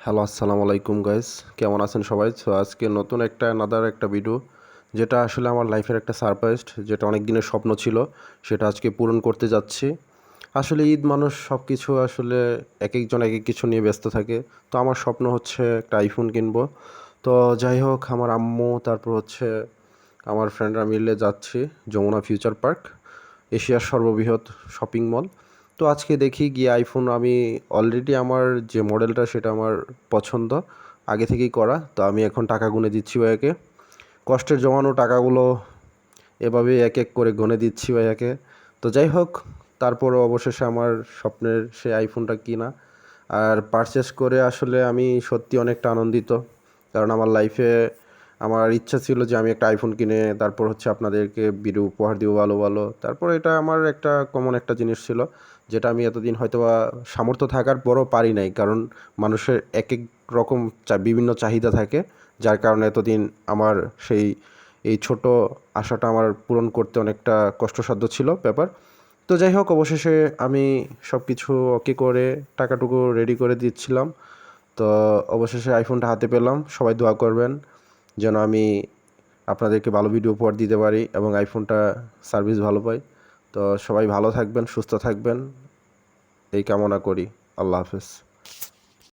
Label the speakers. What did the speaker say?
Speaker 1: Hello, আসসালামু আলাইকুম guys. কেমন আছেন সবাই? সো আজকে নতুন একটা ভিডিও, যেটা আসলে আমার লাইফের একটা সারপ্রাইজ, যেটা অনেক দিনের স্বপ্ন ছিল, সেটা আজকে পূরণ করতে যাচ্ছি। আসলে ঈদ মানুষ সব কিছু আসলে একেকজন একেক কিছু নিয়ে ব্যস্ত থাকে। তো আমার স্বপ্ন হচ্ছে একটা আইফোন কিনবো। তো যাই হোক, আমার আম্মু তারপর হচ্ছে আমার ফ্রেন্ডরা মিলে যাচ্ছি যমুনা ফিউচার পার্ক, এশিয়ার সর্ববৃহৎ শপিং মল। তো আজকে দেখি গিয়ে আইফোন, আমি অলরেডি আমার যে মডেলটা সেটা আমার পছন্দ, আগে থেকেই করা। তো আমি এখন টাকা গুনে দিচ্ছি ভাইয়াকে, কষ্টের জমানো টাকাগুলো এভাবেই এক এক করে গুনে দিচ্ছি ভাইয়াকে। তো যাই হোক, তারপরও অবশেষে আমার স্বপ্নের সেই আইফোনটা কিনা আর পারচেস করে আসলে আমি সত্যি অনেকটা আনন্দিত। কারণ আমার লাইফে আমার ইচ্ছা ছিল যে আমি একটা আইফোন কিনে তারপর হচ্ছে আপনাদেরকে ভিডিও উপহার দিব ভালো ভালো। তারপর এটা আমার একটা কমন একটা জিনিস ছিল, যেটা আমি এতদিন হয়তোবা সামর্থ্য থাকার পরও পারি নাই। কারণ মানুষের এক এক রকম বিভিন্ন চাহিদা থাকে, যার কারণে এতদিন আমার সেই এই ছোট আশাটা আমার পূরণ করতে অনেকটা কষ্টসাধ্য ছিল ব্যাপার। তো যাই হোক, অবশেষে আমি সব কিছু ওকে করে টাকাটুকু রেডি করে দিচ্ছিলাম। তো অবশেষে আইফোনটা হাতে পেলাম। সবাই দোয়া করবেন যেন আমি আপনাদেরকে ভালো ভিডিও উপহার দিতে পারি এবং আইফোনটা সার্ভিস ভালো পাই। তো সবাই ভালো থাকবেন, সুস্থ থাকবেন, এই কামনা করি। আল্লাহ হাফেজ।